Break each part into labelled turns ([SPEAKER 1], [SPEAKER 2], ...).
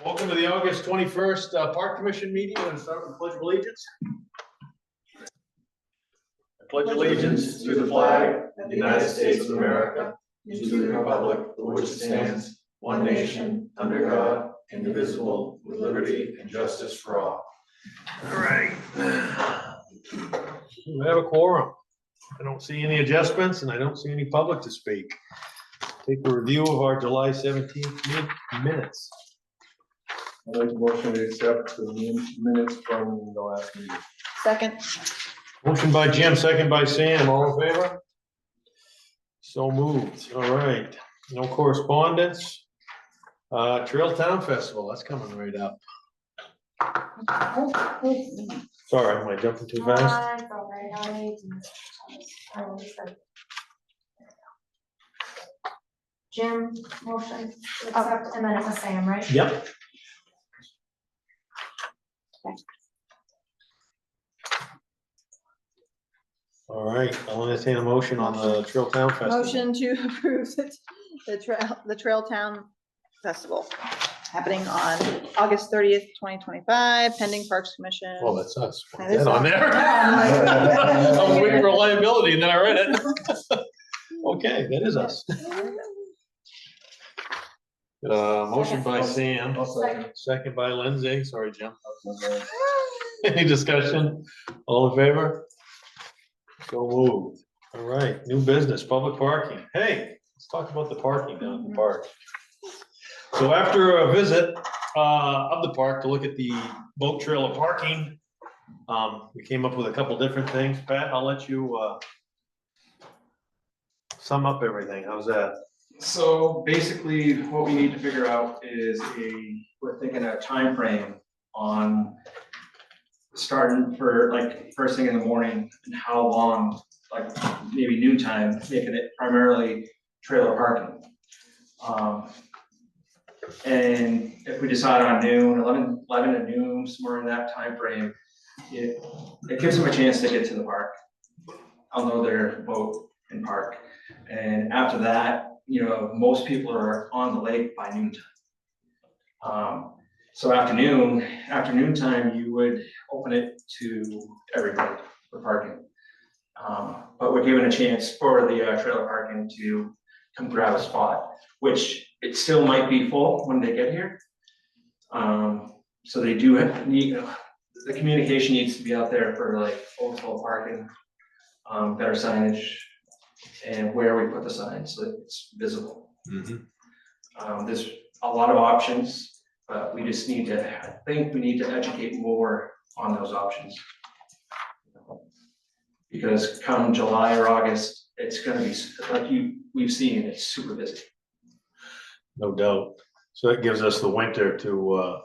[SPEAKER 1] Welcome to the August 21st Park Commission meeting. We're going to start with the Pledge of Allegiance. I pledge allegiance to the flag of the United States of America and to the republic for which it stands, one nation, under God, indivisible, with liberty and justice for all. All right. We have a quorum. I don't see any adjustments and I don't see any public to speak. Take a review of our July 17th minutes.
[SPEAKER 2] I'd like a motion to accept the minutes from the last meeting.
[SPEAKER 3] Second.
[SPEAKER 1] Motion by Jim, second by Sam. All in favor? So moved. All right. No correspondence. Trail Town Festival, that's coming right up. Sorry, am I jumping too fast?
[SPEAKER 4] It's all right. I said. Jim, motion to accept, and then it was Sam, right?
[SPEAKER 1] Yep. All right, I'll entertain a motion on the Trail Town Festival.
[SPEAKER 3] Motion to approve the Trail Town Festival happening on August 30th, 2025, pending Parks Commission.
[SPEAKER 1] Oh, that's us. Put
[SPEAKER 3] That is
[SPEAKER 1] that on
[SPEAKER 3] us.
[SPEAKER 1] there. I was waiting for liability and then I read it. Okay, that is us. Motion by Sam,
[SPEAKER 2] I'll second.
[SPEAKER 1] second by Lindsay. Sorry, Jim. Any discussion? All in favor? So moved. All right, new business, public parking. Hey, let's talk about the parking down at the park. So after a visit of the park to look at the boat trailer parking, we came up with a couple different things. Pat, I'll let you sum up everything. How's that?
[SPEAKER 5] So basically, what we need to figure out is we're thinking a time frame on starting for like first thing in the morning and how long, like maybe noon time, making it primarily trailer parking. And if we decide on noon, 11 to noon, somewhere in that time frame, it gives them a chance to get to the park, unload their boat and park. And after that, you know, most people are on the lake by noontime. So afternoon time, you would open it to everybody for parking. But we're given a chance for the trailer parking to come grab a spot, which it still might be full when they get here. So they do need, the communication needs to be out there for like overflow parking, better signage, and where we put the sign so that it's visible. There's a lot of options, but we just need to, I think we need to educate more on those options. Because come July or August, it's gonna be, like we've seen, it's super busy.
[SPEAKER 1] No doubt. So that gives us the winter to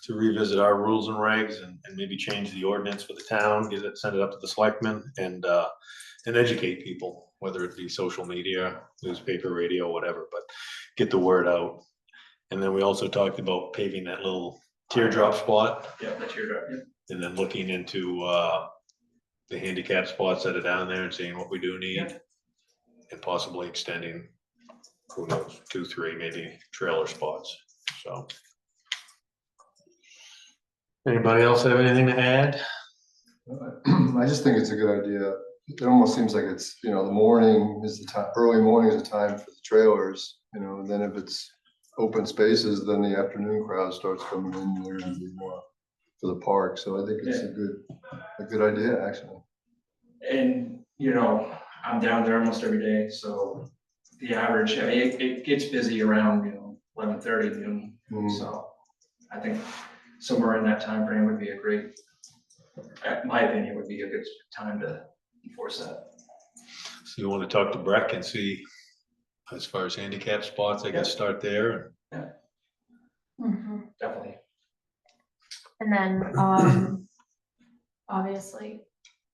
[SPEAKER 1] revisit our rules and regs and maybe change the ordinance for the town, send it up to the selectmen and educate people, whether it be social media, newspaper, radio, whatever, but get the word out. And then we also talked about paving that little teardrop spot.
[SPEAKER 5] Yeah, the teardrop, yeah.
[SPEAKER 1] And then looking into the handicap spots that are down there and seeing what we do need.
[SPEAKER 5] Yeah.
[SPEAKER 1] And possibly extending, who knows, 2, 3, maybe trailer spots, so. Anybody else have anything to add?
[SPEAKER 2] I just think it's a good idea. It almost seems like it's, you know, the morning is the time, early morning is the time for the trailers, you know, and then if it's open spaces, then the afternoon crowd starts coming in there and be more for the park. So I think it's a good idea, actually.
[SPEAKER 5] And, you know, I'm down there almost every day, so the average, I mean, it gets busy around, you know, 11:30 noon. So I think somewhere in that time frame would be a great, in my opinion, would be a good time to enforce that.
[SPEAKER 1] So you want to talk to Breck and see, as far as handicap spots, I guess, start there.
[SPEAKER 5] Definitely.
[SPEAKER 4] And then, obviously,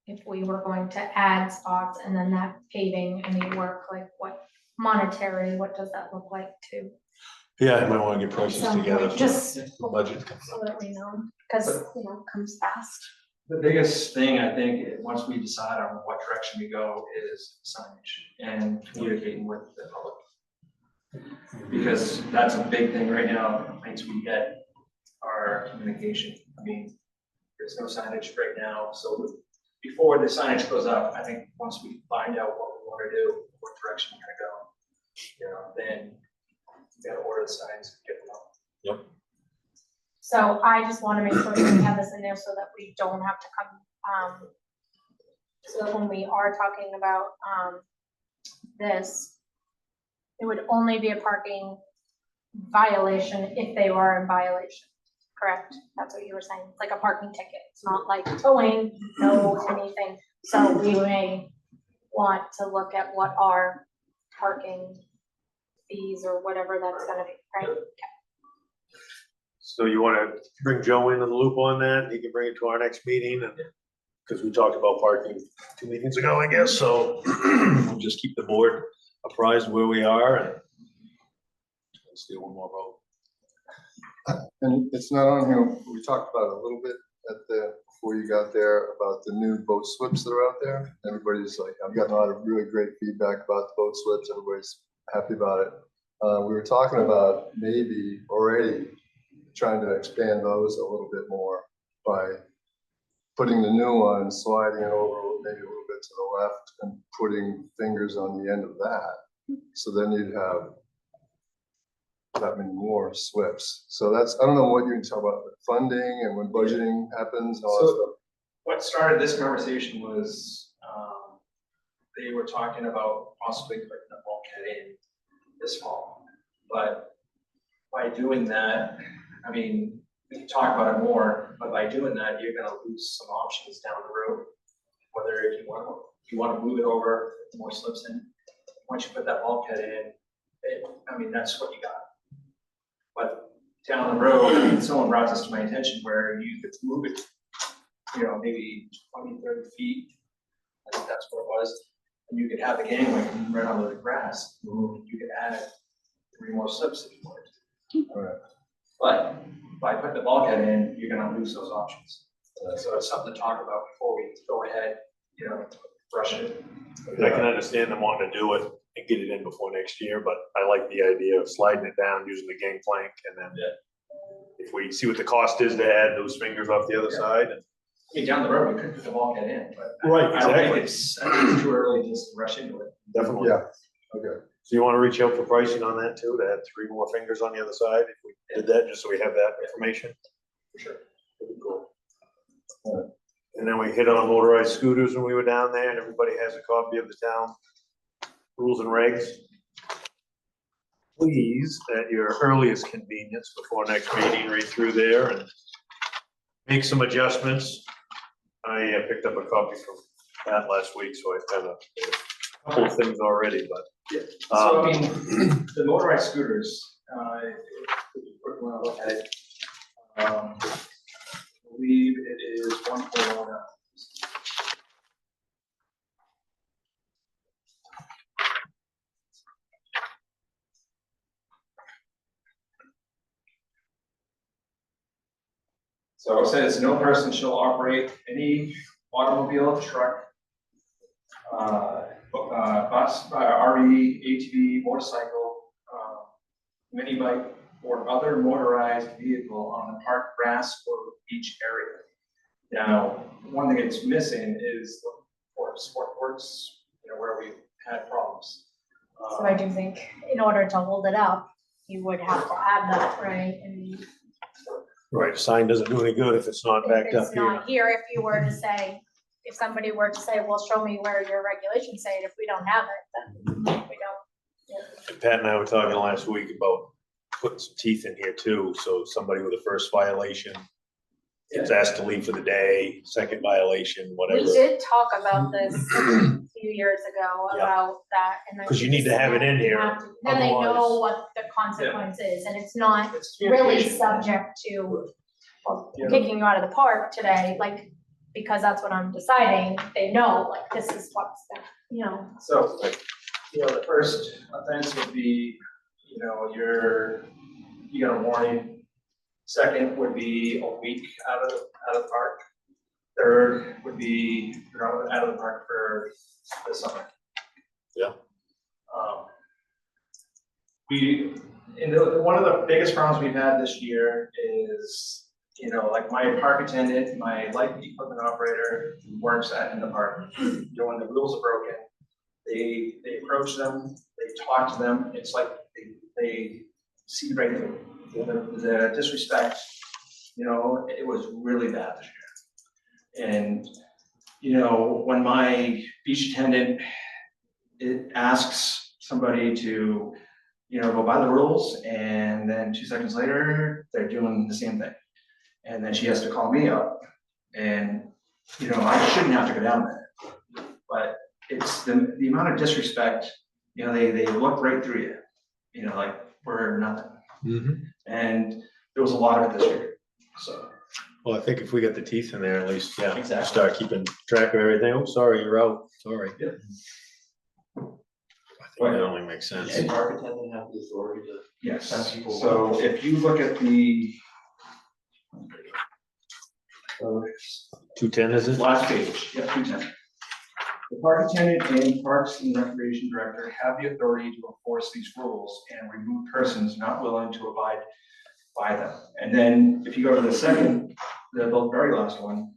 [SPEAKER 4] if we were going to add spots and then that paving any work, like what monetary, what does that look like too?
[SPEAKER 1] Yeah, I might want to get prices
[SPEAKER 4] Some
[SPEAKER 1] together.
[SPEAKER 4] point,
[SPEAKER 1] for
[SPEAKER 4] just
[SPEAKER 1] the budget.
[SPEAKER 4] so that we know, because, you know, it comes fast.
[SPEAKER 5] The biggest thing, I think, once we decide on what direction we go, is signage and communicating with the public. Because that's a big thing right now, complaints we get are communication. I mean, there's no signage right now, so before the signage goes up, I think once we find out what we wanna do, what direction we're gonna go, then we gotta order the signs, get them up.
[SPEAKER 4] So I just wanna make sure that we have this in there so that we don't have to come, so that when we are talking about, this, it would only be a parking violation if they were in violation, correct? That's what you were saying, it's like a parking ticket, it's not like towing, no anything. So we may want to look at what our parking fees or whatever that's gonna be, right?
[SPEAKER 1] So you wanna bring Joe into the loop on that, he can bring it to our next meeting, and, cause we talked about parking 2 meetings ago, I guess, so we'll just keep the board apprised of where we are, and let's do one more vote.
[SPEAKER 2] And it's not on here, we talked about it a little bit before you got there, about the new boat slips that are out there. Everybody's like, I've gotten a lot of really great feedback about the boat slips, everybody's happy about it. We were talking about maybe already trying to expand those a little bit more by putting the new one, sliding it over maybe a little bit to the left and putting fingers on the end of that. So then you'd have that many more slips. So that's, I don't know what you can tell about funding and when budgeting happens and all that
[SPEAKER 5] So-
[SPEAKER 2] stuff.
[SPEAKER 5] What started this conversation was, they were talking about possibly putting a bulkhead in this fall. But by doing that, I mean, we can talk about it more, but by doing that, you're gonna lose some options down the road. Whether if you wanna move it over, put more slips in, once you put that bulkhead in, I mean, that's what you got. But down the road, I mean, someone brought this to my attention where you could move it, maybe 20, 30 feet. I think that's what it was. And you could have the gangway come right onto the grass. You could add 3 more slips if you wanted.
[SPEAKER 2] All right.
[SPEAKER 5] But by putting the bulkhead in, you're gonna lose those options. So it's something to talk about before we go ahead, rush it.
[SPEAKER 1] I can understand them wanting to do it and get it in before next year, but I like the idea of sliding it down using the gangplank, and then if we see what the cost is to add those fingers off the other side. And
[SPEAKER 5] I mean, down the road, we could put the bulkhead in, but
[SPEAKER 1] Right,
[SPEAKER 5] I don't think
[SPEAKER 1] exactly.
[SPEAKER 5] I think it's too early just to rush into it.
[SPEAKER 1] Definitely.
[SPEAKER 2] Yeah, okay.
[SPEAKER 1] So you wanna reach out for pricing on that too, to add 3 more fingers on the other side, if we did that, just so we have that information?
[SPEAKER 5] For sure.
[SPEAKER 2] Cool.
[SPEAKER 1] And then we hit on motorized scooters when we were down there, and everybody has a copy of the town rules and regs. Please, at your earliest convenience before next meeting, read through there and make some adjustments. I picked up a copy from Pat last week, so I have a couple of things already, but.
[SPEAKER 5] So, I mean, the motorized scooters, if you want to look at it, I believe it is 1.0 now. So it says, no person shall operate any automobile, truck, bus, RV, ATV, motorcycle, mini bike, or other motorized vehicle on the park grass or beach area. Now, one thing that's missing is for sport works, where we've had problems.
[SPEAKER 4] So I do think in order to hold it up, you would have to add that, right? And
[SPEAKER 1] Right, sign doesn't do any good if it's not
[SPEAKER 4] if
[SPEAKER 1] backed up
[SPEAKER 4] it's
[SPEAKER 1] here.
[SPEAKER 4] not here, if you were to say, if somebody were to say, well, show me where your regulations say it, if we don't have it, then we don't.
[SPEAKER 1] And Pat and I were talking last week about putting some teeth in here too, so somebody with a first violation is asked to leave for the day, second violation, whatever.
[SPEAKER 4] We did talk about this a few years ago,
[SPEAKER 1] Yeah.
[SPEAKER 4] about that, and.
[SPEAKER 1] 'Cause you need to have it in here,
[SPEAKER 4] Then they know
[SPEAKER 1] otherwise-
[SPEAKER 4] what the consequence is, and it's not
[SPEAKER 5] It's
[SPEAKER 4] really
[SPEAKER 5] communication.
[SPEAKER 4] subject to well,
[SPEAKER 5] Yeah.
[SPEAKER 4] kicking you out of the park today, like, because that's what I'm deciding, they know, like, this is what's,
[SPEAKER 5] So, the first offense would be, you got a warning. Second would be a week out of the park. Third would be you're out of the park for the summer.
[SPEAKER 1] Yeah.
[SPEAKER 5] We And one of the biggest problems we've had this year is, you know, like my park attendant, my light equipment operator who works in the park, you know, when the rules are broken, they approach them, they talk to them, it's like they see right through the disrespect, you know, it was really bad this year. And, you know, when my beach attendant, it asks somebody to, you know, go by the rules, and then 2 seconds later, they're doing the same thing. And then she has to call me up, and, you know, I shouldn't have to go down there. But it's the amount of disrespect, you know, they look right through you, you know, like we're nothing.
[SPEAKER 1] Mhm.
[SPEAKER 5] And there was a lot of it this year, so.
[SPEAKER 1] Well, I think if we got the teeth in there, at least, yeah,
[SPEAKER 5] Exactly.
[SPEAKER 1] start keeping track of everything. Oh, sorry, you're out, sorry.
[SPEAKER 5] Yep.
[SPEAKER 1] I think that only makes sense.
[SPEAKER 6] Does the park attendant have the authority to?
[SPEAKER 5] Yes,
[SPEAKER 6] Some people
[SPEAKER 5] so if you look at the
[SPEAKER 1] 210, is it?
[SPEAKER 5] last page, yep, 210. The park attendant and Parks and Recreation Director have the authority to enforce these rules and remove persons not willing to abide by them. And then if you go to the second, the very last one,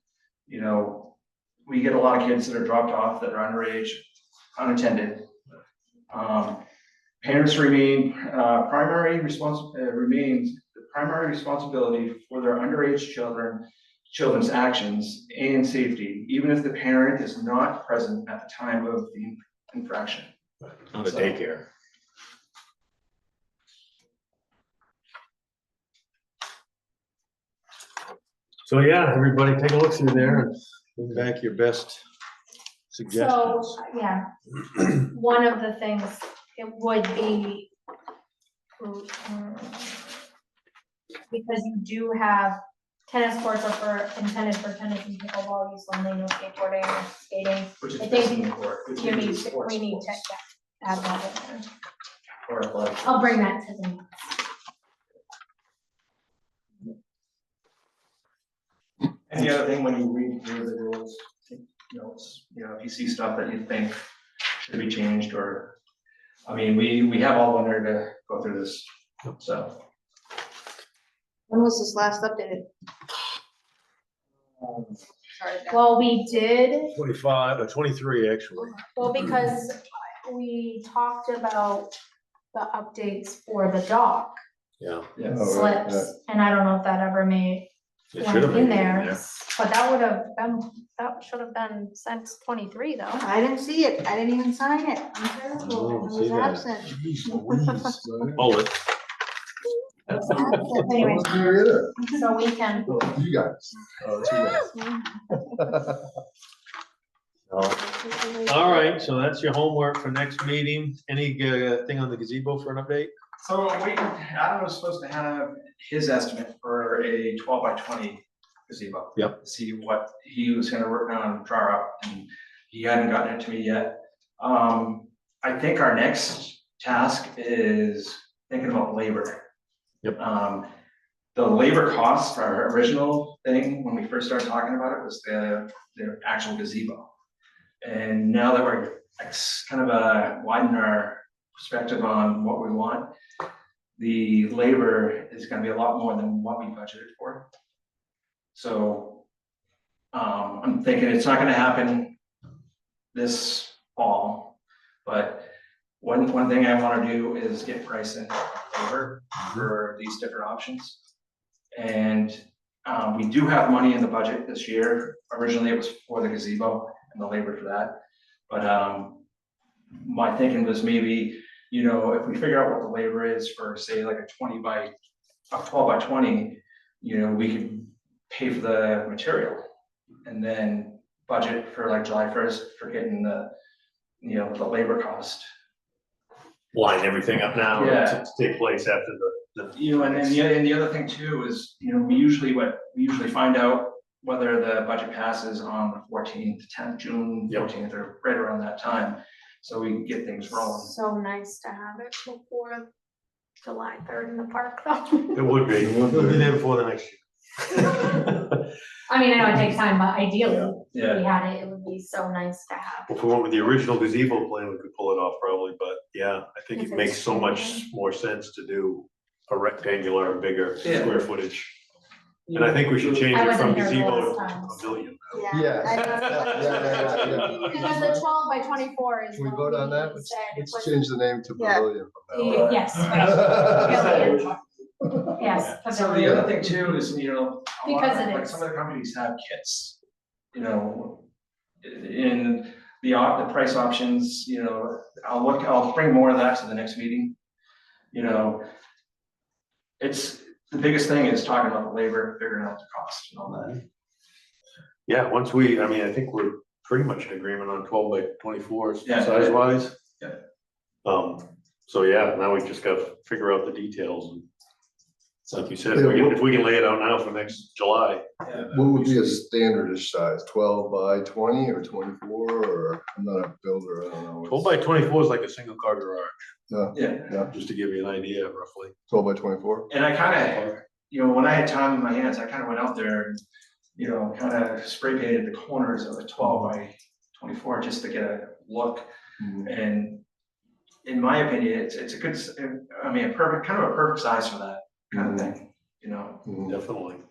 [SPEAKER 5] you know, we get a lot of kids that are dropped off that are underage, unattended. Parents remains the primary responsibility for their underage children's actions and safety, even if the parent is not present at the time of the infraction.
[SPEAKER 1] Not a daycare. So, yeah, everybody take a look through there and bring back your best
[SPEAKER 4] So,
[SPEAKER 1] suggestions.
[SPEAKER 4] yeah, one of the things, it would be, because you do have tennis courts are intended for tennis and pickleball use only, no skateboarding or skating.
[SPEAKER 5] Which is
[SPEAKER 4] I think
[SPEAKER 5] missing in court. It's
[SPEAKER 4] You
[SPEAKER 5] usually
[SPEAKER 4] need,
[SPEAKER 5] sports
[SPEAKER 4] we need to
[SPEAKER 5] schools
[SPEAKER 4] add that in there.
[SPEAKER 5] or athletics.
[SPEAKER 4] I'll bring that to them.
[SPEAKER 5] And the other thing, when you read through the rules, take notes, you know, if you see stuff that you think should be changed, or, I mean, we have all winter to go through this, so.
[SPEAKER 3] When was this last updated? Sorry.
[SPEAKER 4] Well, we did,
[SPEAKER 1] 25, or 23, actually.
[SPEAKER 4] well, because we talked about the updates for the dock
[SPEAKER 1] Yeah.
[SPEAKER 5] Yeah.
[SPEAKER 2] Oh, right,
[SPEAKER 4] slips, and I don't know if that ever
[SPEAKER 1] It should
[SPEAKER 4] went
[SPEAKER 1] have
[SPEAKER 4] in
[SPEAKER 1] been
[SPEAKER 4] there. But that would have been, that should have been since 23 though.
[SPEAKER 3] I didn't see it. I didn't even sign it. I'm terrible. I
[SPEAKER 1] Oh, see
[SPEAKER 3] was
[SPEAKER 1] that.
[SPEAKER 3] absent.
[SPEAKER 1] Jeez Louise. Bullet.
[SPEAKER 3] I was absent.
[SPEAKER 4] Anyway,
[SPEAKER 2] Who's gonna get it?
[SPEAKER 4] so we can,
[SPEAKER 2] Oh, you guys. Oh, it's you guys.
[SPEAKER 1] All right, so that's your homework for next meeting. Any thing on the gazebo for an update?
[SPEAKER 5] So Adam was supposed to have his estimate for a 12 by 20 gazebo.
[SPEAKER 1] Yep.
[SPEAKER 5] See what he was gonna work on, draw up, and he hadn't gotten it to me yet. I think our next task is thinking about labor.
[SPEAKER 1] Yep.
[SPEAKER 5] The labor costs for our original thing, when we first started talking about it, was the actual gazebo. And now that we're kind of widen our perspective on what we want, the labor is gonna be a lot more than what we budgeted for. So, I'm thinking it's not gonna happen this fall, but one thing I wanna do is get pricing on labor for these different options. And, we do have money in the budget this year. Originally, it was for the gazebo and the labor for that. But, my thinking was maybe, you know, if we figure out what the labor is for, say, like a 12 by 20, you know, we could pay for the material and then budget for like July 1st for getting the, you know, the labor cost.
[SPEAKER 1] Line everything up now
[SPEAKER 5] Yeah.
[SPEAKER 1] to take place after the.
[SPEAKER 5] You know, and then the other thing too is, you know, we usually find out whether the budget passes on the 14th, 10th, June
[SPEAKER 1] Yep.
[SPEAKER 5] 14th, or right around that time. So we can get things rolling.
[SPEAKER 4] so nice to have it before July 3rd in the park though.
[SPEAKER 1] It would be. We'll be there before the next year.
[SPEAKER 4] I mean, I know it takes time, but ideally, if
[SPEAKER 5] Yeah.
[SPEAKER 4] we had it, it would be so nice to have.
[SPEAKER 1] If we went with the original gazebo plan, we could pull it off probably, but yeah, I think it
[SPEAKER 4] If
[SPEAKER 1] makes
[SPEAKER 4] it's
[SPEAKER 1] so much
[SPEAKER 4] changing.
[SPEAKER 1] more sense to do a rectangular, bigger
[SPEAKER 5] Yeah.
[SPEAKER 1] square footage. And I think we should change
[SPEAKER 4] I
[SPEAKER 1] it from
[SPEAKER 4] wasn't here the
[SPEAKER 1] gazebo
[SPEAKER 4] last
[SPEAKER 1] to
[SPEAKER 4] time.
[SPEAKER 1] pavilion.
[SPEAKER 2] Yeah.
[SPEAKER 3] I know.
[SPEAKER 2] Yeah.
[SPEAKER 4] Because the 12 by 24 is
[SPEAKER 2] Can we
[SPEAKER 4] what
[SPEAKER 2] vote on that?
[SPEAKER 4] we
[SPEAKER 2] Let's,
[SPEAKER 4] said
[SPEAKER 2] let's
[SPEAKER 4] was.
[SPEAKER 2] change the name to
[SPEAKER 3] Yeah.
[SPEAKER 2] pavilion from now on.
[SPEAKER 4] Yes, right. Yes.
[SPEAKER 5] So the
[SPEAKER 4] pavilion.
[SPEAKER 5] other thing too is, a lot
[SPEAKER 4] Because
[SPEAKER 5] of-
[SPEAKER 4] it
[SPEAKER 5] like
[SPEAKER 4] is.
[SPEAKER 5] some of the companies have kits, in the price options, I'll bring more of that to the next meeting. It's, the biggest thing is talking about the labor, figuring out the cost and all that.
[SPEAKER 1] Yeah, I mean, I think we're pretty much in agreement on 12 by 24
[SPEAKER 5] Yeah.
[SPEAKER 1] size wise.
[SPEAKER 5] Yeah.
[SPEAKER 1] So yeah, now we just gotta figure out the details. And like you said,
[SPEAKER 2] Yeah,
[SPEAKER 1] if we can lay it out now for next July.
[SPEAKER 2] What would be a standardish size, 12 by 20 or 24, or, I'm not a builder, I don't know.
[SPEAKER 1] 12 by 24 is like a single car garage,
[SPEAKER 5] Yeah,
[SPEAKER 1] just to give you an idea roughly.
[SPEAKER 2] 12 by 24?
[SPEAKER 5] and I kinda, when I had time in my hands, I kinda went out there and, kinda spray painted the corners of a 12 by 24 just to get a look.
[SPEAKER 2] Mhm.
[SPEAKER 5] And in my opinion, it's a good, a perfect size for that kind of thing,
[SPEAKER 2] Mhm.
[SPEAKER 1] Definitely.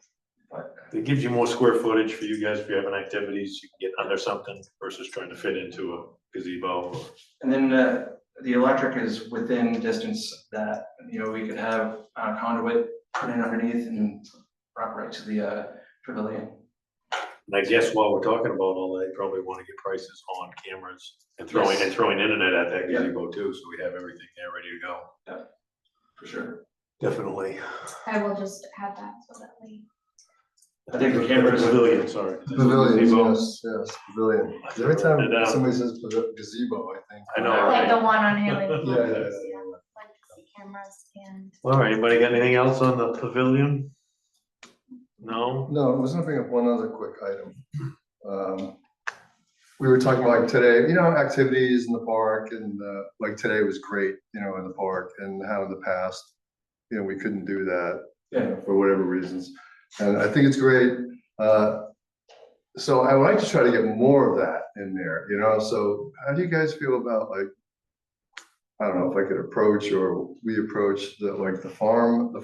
[SPEAKER 5] but.
[SPEAKER 1] It gives you more square footage for you guys if you're having activities, you can get under something versus trying to fit into a gazebo.
[SPEAKER 5] And then the electric is within distance that, we could have a conduit put in underneath and brought right to the pavilion.
[SPEAKER 1] And I guess while we're talking about all that, you probably wanna get prices on cameras and throwing
[SPEAKER 5] Yes.
[SPEAKER 1] internet at that
[SPEAKER 5] Yeah.
[SPEAKER 1] gazebo too, so we have everything there ready to go.
[SPEAKER 5] For sure.
[SPEAKER 1] Definitely.
[SPEAKER 4] I will just add that so that we.
[SPEAKER 5] I think the cameras.
[SPEAKER 1] Pavilion, sorry.
[SPEAKER 2] Pavilion,
[SPEAKER 1] Gazebo.
[SPEAKER 2] yes, pavilion. Every time
[SPEAKER 1] And,
[SPEAKER 2] somebody says gazebo, I think.
[SPEAKER 1] I know,
[SPEAKER 4] Like the
[SPEAKER 1] right?
[SPEAKER 4] one on Haley.
[SPEAKER 2] Yeah, yeah, yeah.
[SPEAKER 4] Like to see cameras and.
[SPEAKER 1] All right, anybody got anything else on the pavilion? No?
[SPEAKER 2] No, I was gonna bring up one other quick item. We were talking about like today, activities in the park and like today was great, in the park and how in the past, we couldn't do that. For whatever reasons. And I think it's great. So I would like to try to get more of that in there, so how do you guys feel about like, I don't know if I could approach or we approach the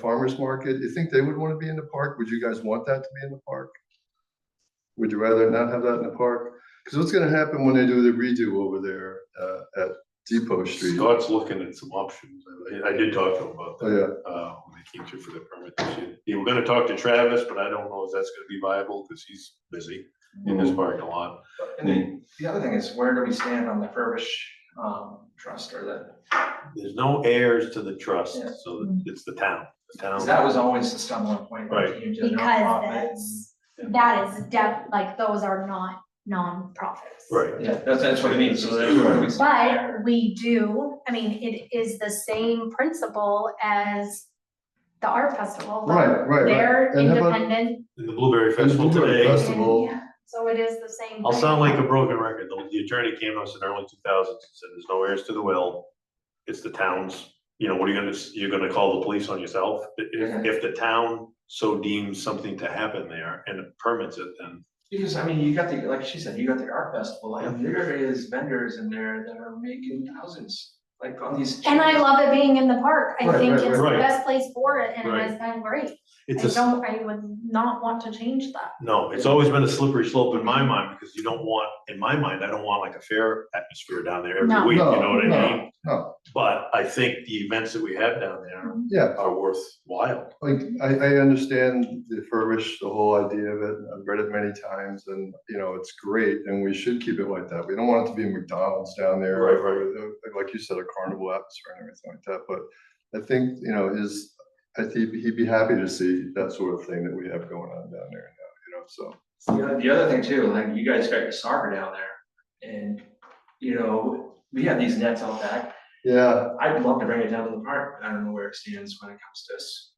[SPEAKER 2] farmer's market? You think they would want to be in the park? Would you guys want that to be in the park? Would you rather not have that in the park? Because what's gonna happen when they do the redo over there at Depot Street?
[SPEAKER 1] Scott's looking at some options. I did talk to him about
[SPEAKER 2] Oh,
[SPEAKER 1] that.
[SPEAKER 2] yeah.
[SPEAKER 1] When they came through for the permit this year. You were gonna talk to Travis, but I don't know if that's gonna be viable because he's busy in his parking lot.
[SPEAKER 5] And the other thing is, where do we stand on the Furbish trust or
[SPEAKER 1] There's no heirs to the trust,
[SPEAKER 5] Yeah.
[SPEAKER 1] so it's the town. The town.
[SPEAKER 5] that was always the stumbling point. when it
[SPEAKER 1] Right.
[SPEAKER 5] came to
[SPEAKER 4] Because
[SPEAKER 5] nonprofit.
[SPEAKER 4] that is like, those are not nonprofits.
[SPEAKER 1] Right.
[SPEAKER 5] Yeah, that's what it means, so that's where we stand.
[SPEAKER 4] But we do, it is the same principle as the art festival.
[SPEAKER 2] Right.
[SPEAKER 4] They're
[SPEAKER 2] And how about-
[SPEAKER 4] independent.
[SPEAKER 1] In the Blueberry Festival
[SPEAKER 2] Blueberry
[SPEAKER 1] today.
[SPEAKER 2] Festival.
[SPEAKER 4] Yeah, so it is the same.
[SPEAKER 1] I'll
[SPEAKER 4] thing.
[SPEAKER 1] sound like a broken record, though. The attorney came to us in the early 2000s and said, there's no heirs to the will. It's the town's, what are you you're gonna call the police on yourself? If the town so deems something to happen there and it permits it, then.
[SPEAKER 5] Because, you got like she said, you got the art festival, and there is vendors in there that are making thousands, like on these.
[SPEAKER 4] And I love it being in the park. I
[SPEAKER 2] Right,
[SPEAKER 4] think
[SPEAKER 2] right,
[SPEAKER 4] it's the
[SPEAKER 1] right.
[SPEAKER 4] best place for it and it
[SPEAKER 1] Right.
[SPEAKER 4] has been great.
[SPEAKER 1] It's
[SPEAKER 4] I would not want to change that.
[SPEAKER 1] No, it's always been a slippery slope in my mind, because in my mind, I don't want like a fair atmosphere down there every
[SPEAKER 4] No.
[SPEAKER 1] week, you
[SPEAKER 2] No,
[SPEAKER 1] know what I
[SPEAKER 2] no.
[SPEAKER 1] mean?
[SPEAKER 2] No,
[SPEAKER 1] But I think the events that we have down there
[SPEAKER 2] yeah,
[SPEAKER 1] are worthwhile.
[SPEAKER 2] like, I understand the furbish, the whole idea of it, I've read it many times, and, it's great, and we should keep it like that, we don't want it to be McDonald's down there.
[SPEAKER 1] Right,
[SPEAKER 2] or, like you said, a carnival atmosphere and everything like that, but I think, I think he'd be happy to see that sort of thing that we have going on down there now, so.
[SPEAKER 5] The other thing too, like you guys got your soccer down there, and, we have these nets out back.
[SPEAKER 2] Yeah,
[SPEAKER 5] I'd love to bring it down to the park, but I don't know where it stands when it comes to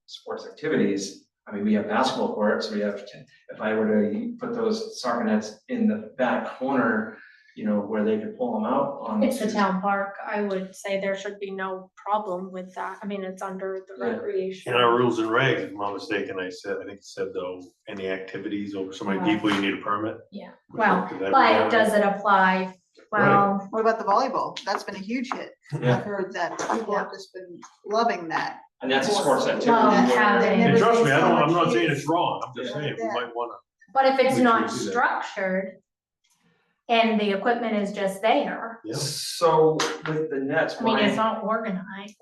[SPEAKER 5] sports activities. We have basketball courts, if I were to put those soccer nets in the back corner, where they could pull them out on.
[SPEAKER 4] It's the town park. I would say there should be no problem with that. It's under the
[SPEAKER 5] Yeah.
[SPEAKER 4] recreation.
[SPEAKER 1] In our rules and regs, if I'm not mistaken, I think it said though, any activities over so many people, you need a permit.
[SPEAKER 4] Yeah,
[SPEAKER 1] Which
[SPEAKER 4] well,
[SPEAKER 1] is every
[SPEAKER 4] but
[SPEAKER 1] town.
[SPEAKER 4] does it apply? Well,
[SPEAKER 3] What about the volleyball? That's been a huge hit.
[SPEAKER 5] Yeah.
[SPEAKER 3] I've heard that people have just been loving that.
[SPEAKER 5] And that's a sports activity.
[SPEAKER 4] Well,
[SPEAKER 5] where-
[SPEAKER 4] having-
[SPEAKER 1] And trust me, I'm
[SPEAKER 3] so
[SPEAKER 1] not
[SPEAKER 3] much
[SPEAKER 1] saying
[SPEAKER 3] use.
[SPEAKER 1] it's wrong, I'm just
[SPEAKER 3] Yeah.
[SPEAKER 1] saying, we
[SPEAKER 3] Yeah.
[SPEAKER 1] might wanna.
[SPEAKER 4] But if it's
[SPEAKER 1] Make sure
[SPEAKER 4] not
[SPEAKER 1] you do that.
[SPEAKER 4] structured and the equipment is just there,
[SPEAKER 1] Yeah.
[SPEAKER 5] So with the nets,
[SPEAKER 4] I mean, it's
[SPEAKER 5] my,
[SPEAKER 4] not organized.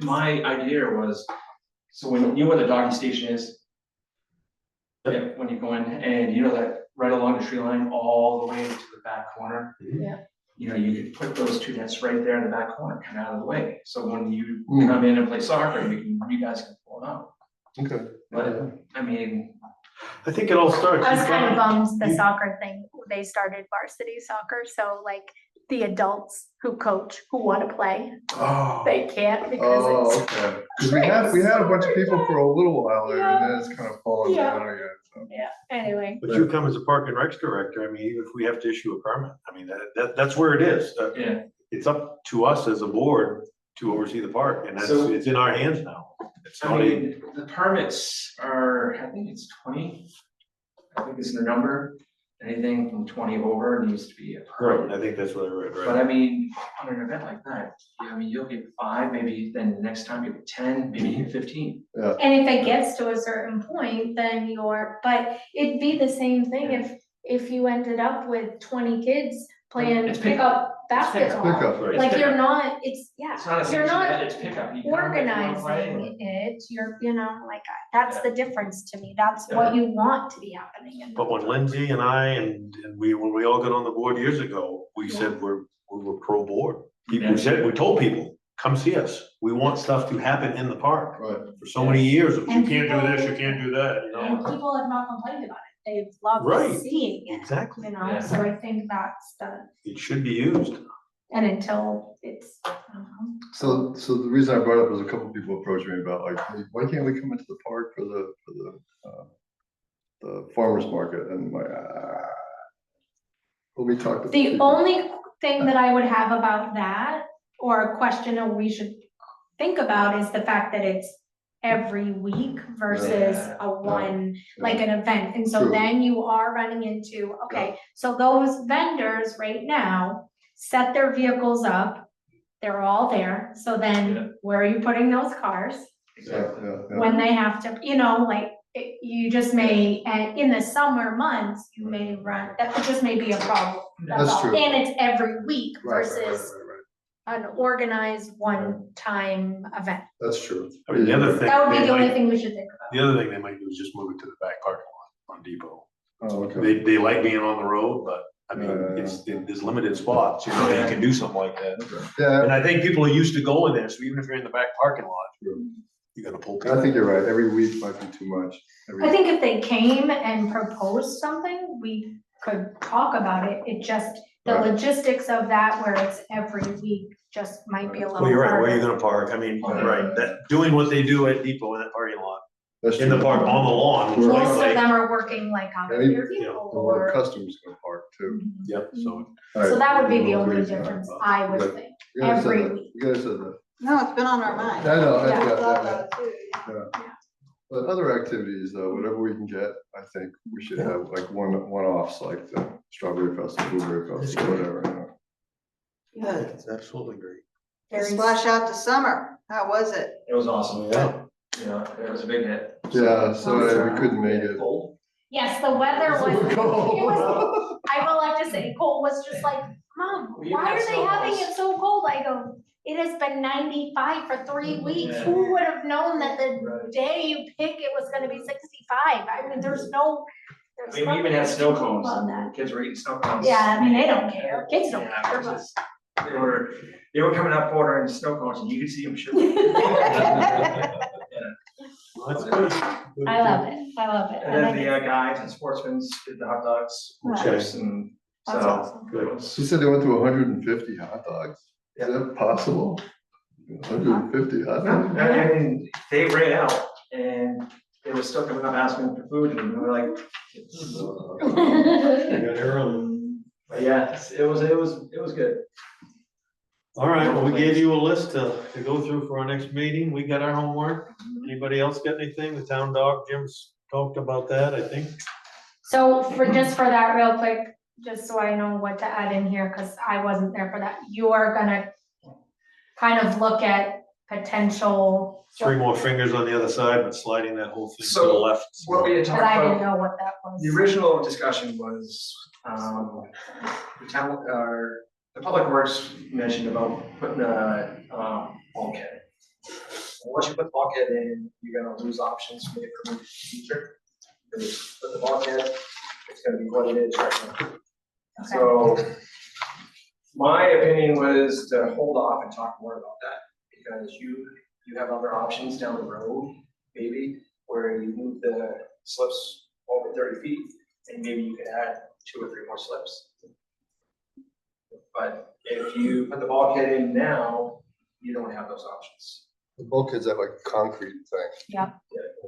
[SPEAKER 5] my idea was, so when you know where the docking station is?
[SPEAKER 1] Yep.
[SPEAKER 5] Yeah, when you go in, and you know that right along the tree line, all the way to the back corner?
[SPEAKER 3] Yeah.
[SPEAKER 5] You know, you could put those two nets right there in the back corner, come out of the way, so when you
[SPEAKER 2] Hmm.
[SPEAKER 5] come in and play soccer, you guys can pull it out.
[SPEAKER 2] Okay.
[SPEAKER 5] But, I mean,
[SPEAKER 1] I think it all starts.
[SPEAKER 4] I was
[SPEAKER 1] you
[SPEAKER 4] kind of
[SPEAKER 1] come-
[SPEAKER 4] bummed the
[SPEAKER 1] you-
[SPEAKER 4] soccer thing, they started varsity soccer, so like the adults who coach, who wanna play,
[SPEAKER 1] Oh.
[SPEAKER 4] they can't because
[SPEAKER 2] Oh,
[SPEAKER 4] it's.
[SPEAKER 2] okay. 'Cause we had a bunch of people for a little while there, and then it's kind of fallen
[SPEAKER 4] Yeah.
[SPEAKER 2] down again, so.
[SPEAKER 4] Yeah, anyway,
[SPEAKER 1] But you come as a park and recs director, I mean, even if we have to issue a permit, I mean, that's where it is.
[SPEAKER 5] yeah,
[SPEAKER 1] It's up to us as a board to oversee the park, and
[SPEAKER 5] So-
[SPEAKER 1] it's in our hands now. It's
[SPEAKER 5] I
[SPEAKER 1] not a,
[SPEAKER 5] mean, the permits are, I think it's 20. I think is the number, anything from 20 over needs to be a
[SPEAKER 1] right,
[SPEAKER 5] permit.
[SPEAKER 1] I think that's what I read,
[SPEAKER 5] But
[SPEAKER 1] right?
[SPEAKER 5] I mean, on an event like that, I mean, you'll get 5, maybe then the next time you get 10, maybe even 15.
[SPEAKER 4] and if it gets to a certain point, then but it'd be the same thing if you ended up with 20 kids playing
[SPEAKER 5] It's
[SPEAKER 4] pickup basketball.
[SPEAKER 2] Pickup,
[SPEAKER 1] Right.
[SPEAKER 4] Like
[SPEAKER 5] It's
[SPEAKER 4] you're
[SPEAKER 5] pickup.
[SPEAKER 4] not, it's, yeah,
[SPEAKER 5] It's not a
[SPEAKER 4] you're
[SPEAKER 5] season
[SPEAKER 4] not
[SPEAKER 5] event, it's pickup. You come if you wanna play.
[SPEAKER 4] organizing it, you're, like, that's the difference to me, that's what you want to be happening. in the
[SPEAKER 1] But when Lindsay and I and when we all got on the board years ago, we said we were pro board. People, we told people, come see us, we want stuff to happen in the park.
[SPEAKER 2] Right.
[SPEAKER 1] For so many years, you
[SPEAKER 4] And
[SPEAKER 1] can't do
[SPEAKER 4] people-
[SPEAKER 1] this, you can't do that, you
[SPEAKER 4] And
[SPEAKER 1] know?
[SPEAKER 4] people have not complained about it, they've loved
[SPEAKER 1] Right.
[SPEAKER 4] seeing it,
[SPEAKER 1] Exactly,
[SPEAKER 5] Yeah.
[SPEAKER 4] so I think that's
[SPEAKER 1] it should be used.
[SPEAKER 4] and until it's,
[SPEAKER 2] So the reason I brought it up was a couple people approached me about like, hey, why can't we come into the park for the farmer's market, and my, well, we talked. to
[SPEAKER 4] the
[SPEAKER 2] people.
[SPEAKER 4] only thing that I would have about that, or a question that we should think about is the fact that it's every week versus
[SPEAKER 5] Yeah.
[SPEAKER 4] a one, like an event, and so
[SPEAKER 2] True.
[SPEAKER 4] then you are running into, okay, so those vendors right now set their vehicles up, they're all there, so
[SPEAKER 5] Yeah.
[SPEAKER 4] then where are you putting those cars?
[SPEAKER 5] Exactly.
[SPEAKER 2] Yeah.
[SPEAKER 4] When they have to, like, you just may, and in the summer months, you may run, that just may be a problem.
[SPEAKER 2] That's
[SPEAKER 4] all.
[SPEAKER 2] true.
[SPEAKER 4] And it's every week
[SPEAKER 2] Right, right,
[SPEAKER 4] versus
[SPEAKER 2] right.
[SPEAKER 4] an organized one-time event.
[SPEAKER 2] That's true.
[SPEAKER 1] I mean, the other thing.
[SPEAKER 4] That would be
[SPEAKER 1] they
[SPEAKER 4] the only
[SPEAKER 1] might-
[SPEAKER 4] thing we should think about.
[SPEAKER 1] The other thing they might do is just move it to the back parking lot on Depot.
[SPEAKER 2] Oh, okay.
[SPEAKER 1] They like being on the road, but I mean, there's limited spots, you know, you can do something like that.
[SPEAKER 2] Yeah,
[SPEAKER 1] And I think people are used to going there, so even if you're in the back parking lot, you're gonna pull
[SPEAKER 2] I
[SPEAKER 1] people.
[SPEAKER 2] think you're right. Every week might be too much.
[SPEAKER 4] I think if they came and proposed something, we could talk about it. It just, the
[SPEAKER 2] Right.
[SPEAKER 4] logistics of that where it's every week just might be a little
[SPEAKER 1] Well, you're right, where are you
[SPEAKER 4] harder.
[SPEAKER 1] gonna park? I mean,
[SPEAKER 5] Okay.
[SPEAKER 1] right, that, doing what they do at Depot in that parking lot,
[SPEAKER 2] That's
[SPEAKER 1] in the
[SPEAKER 2] true.
[SPEAKER 1] park, on the lawn. which is
[SPEAKER 4] Most of
[SPEAKER 1] like-
[SPEAKER 4] them are working like on
[SPEAKER 2] Yeah,
[SPEAKER 4] their
[SPEAKER 1] you
[SPEAKER 4] vehicle
[SPEAKER 2] A lot of
[SPEAKER 4] or.
[SPEAKER 2] customers gonna park too.
[SPEAKER 1] Yep, so.
[SPEAKER 2] All
[SPEAKER 4] So
[SPEAKER 2] right.
[SPEAKER 4] that would be the
[SPEAKER 2] We'll
[SPEAKER 4] only
[SPEAKER 2] agree.
[SPEAKER 4] difference, I would
[SPEAKER 2] Yeah.
[SPEAKER 4] think.
[SPEAKER 2] You guys said
[SPEAKER 4] every
[SPEAKER 2] that.
[SPEAKER 4] week.
[SPEAKER 2] You guys said that.
[SPEAKER 3] No, it's been on our mind.
[SPEAKER 2] I know,
[SPEAKER 4] Yeah.
[SPEAKER 3] Thought
[SPEAKER 2] yeah.
[SPEAKER 3] about it too, yeah.
[SPEAKER 2] But other activities, though, whatever we can get, I think we should have like one-offs, like the Strawberry Festival, Blueberry Festival, whatever, you know.
[SPEAKER 1] Yeah, it's absolutely great.
[SPEAKER 4] Very-
[SPEAKER 3] Splash out to summer, how was it?
[SPEAKER 5] It was awesome.
[SPEAKER 1] Yeah.
[SPEAKER 5] You know, it was a big hit.
[SPEAKER 2] Yeah, so we couldn't make it.
[SPEAKER 5] Cold.
[SPEAKER 4] Yes, the weather was, it was,
[SPEAKER 2] Cold.
[SPEAKER 4] I will have to say, Cole was just like, Mom,
[SPEAKER 5] We
[SPEAKER 4] why
[SPEAKER 5] had
[SPEAKER 4] are they
[SPEAKER 5] snow
[SPEAKER 4] having
[SPEAKER 5] balls.
[SPEAKER 4] it so cold? I go, it has been 95 for 3 weeks.
[SPEAKER 5] Yeah.
[SPEAKER 4] Who would have known that the
[SPEAKER 5] Right.
[SPEAKER 4] day you pick it was gonna be 65? I mean, there's no.
[SPEAKER 5] I mean, we even had snow cones,
[SPEAKER 4] on
[SPEAKER 5] and
[SPEAKER 4] that.
[SPEAKER 5] kids were eating snow cones.
[SPEAKER 4] Yeah, I mean, they don't care. Kids don't
[SPEAKER 5] Yeah,
[SPEAKER 4] care,
[SPEAKER 5] it was
[SPEAKER 4] but.
[SPEAKER 5] just- They were coming up ordering snow cones, and you could see them shivering.
[SPEAKER 1] That's good.
[SPEAKER 4] I love it, I love it.
[SPEAKER 5] And then the guides and sportsmen did the hot dogs,
[SPEAKER 4] Right.
[SPEAKER 5] chips, and
[SPEAKER 4] That's
[SPEAKER 5] so.
[SPEAKER 4] awesome.
[SPEAKER 5] it was-
[SPEAKER 2] She said they went to 150 hot dogs. Is that possible? 150 hot dogs?
[SPEAKER 5] And they ran out, and they were still coming up asking for food, and we were like.
[SPEAKER 1] You got here early.
[SPEAKER 5] But yeah, it was good.
[SPEAKER 1] All right, well, we gave you a list to go through for our next meeting. We got our homework. Anybody else got anything? The town dog, Jim's talked about that, I think.
[SPEAKER 4] So just for that real quick, just so I know what to add in here, cause I wasn't there for that, you are gonna kind of look at potential,
[SPEAKER 1] Three more fingers on the other side, but sliding that whole thing to the
[SPEAKER 5] So,
[SPEAKER 1] left.
[SPEAKER 5] what we had
[SPEAKER 4] because
[SPEAKER 5] talked
[SPEAKER 4] I didn't
[SPEAKER 5] about,
[SPEAKER 4] know what that was.
[SPEAKER 5] the original discussion was, the town, the public works mentioned about putting a, bulkhead. Once you put bulkhead in, you're gonna lose options for the future. Because with the bulkhead, it's gonna be what it is right now. So my opinion was to hold off and talk more about that, because you have other options down the road, maybe, where you move the slips over 30 feet, and maybe you could add 2 or 3 more slips. But if you put the bulkhead in now, you don't have those options.
[SPEAKER 2] The bulkhead's that like concrete thing.
[SPEAKER 4] Yeah.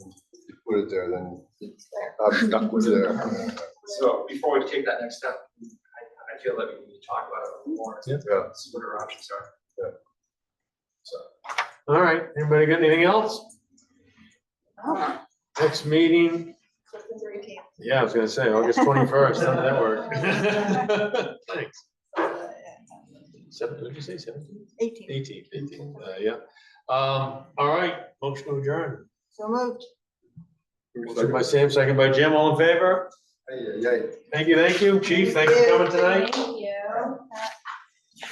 [SPEAKER 2] And if you put it there, then
[SPEAKER 3] It's there.
[SPEAKER 2] I'm stuck with there.
[SPEAKER 5] So before we take that next step, I feel that we need to talk about it a little more.
[SPEAKER 1] Yeah.
[SPEAKER 5] See what our options are.
[SPEAKER 2] Yeah.
[SPEAKER 5] So.
[SPEAKER 1] All right, anybody got anything else?
[SPEAKER 3] Oh,
[SPEAKER 1] Next meeting,
[SPEAKER 3] September 18th.
[SPEAKER 1] yeah, I was gonna say August 21st, how did that work? Thanks. What did you say, 17?
[SPEAKER 3] 18th.
[SPEAKER 1] 18th, yeah. All right, motion to adjourn.
[SPEAKER 3] So moved.
[SPEAKER 1] Motion by Sam, second by Jim, all in favor?
[SPEAKER 2] Hey, yeah, yeah.
[SPEAKER 1] Thank you, chief, thanks for coming tonight.
[SPEAKER 4] Thank you.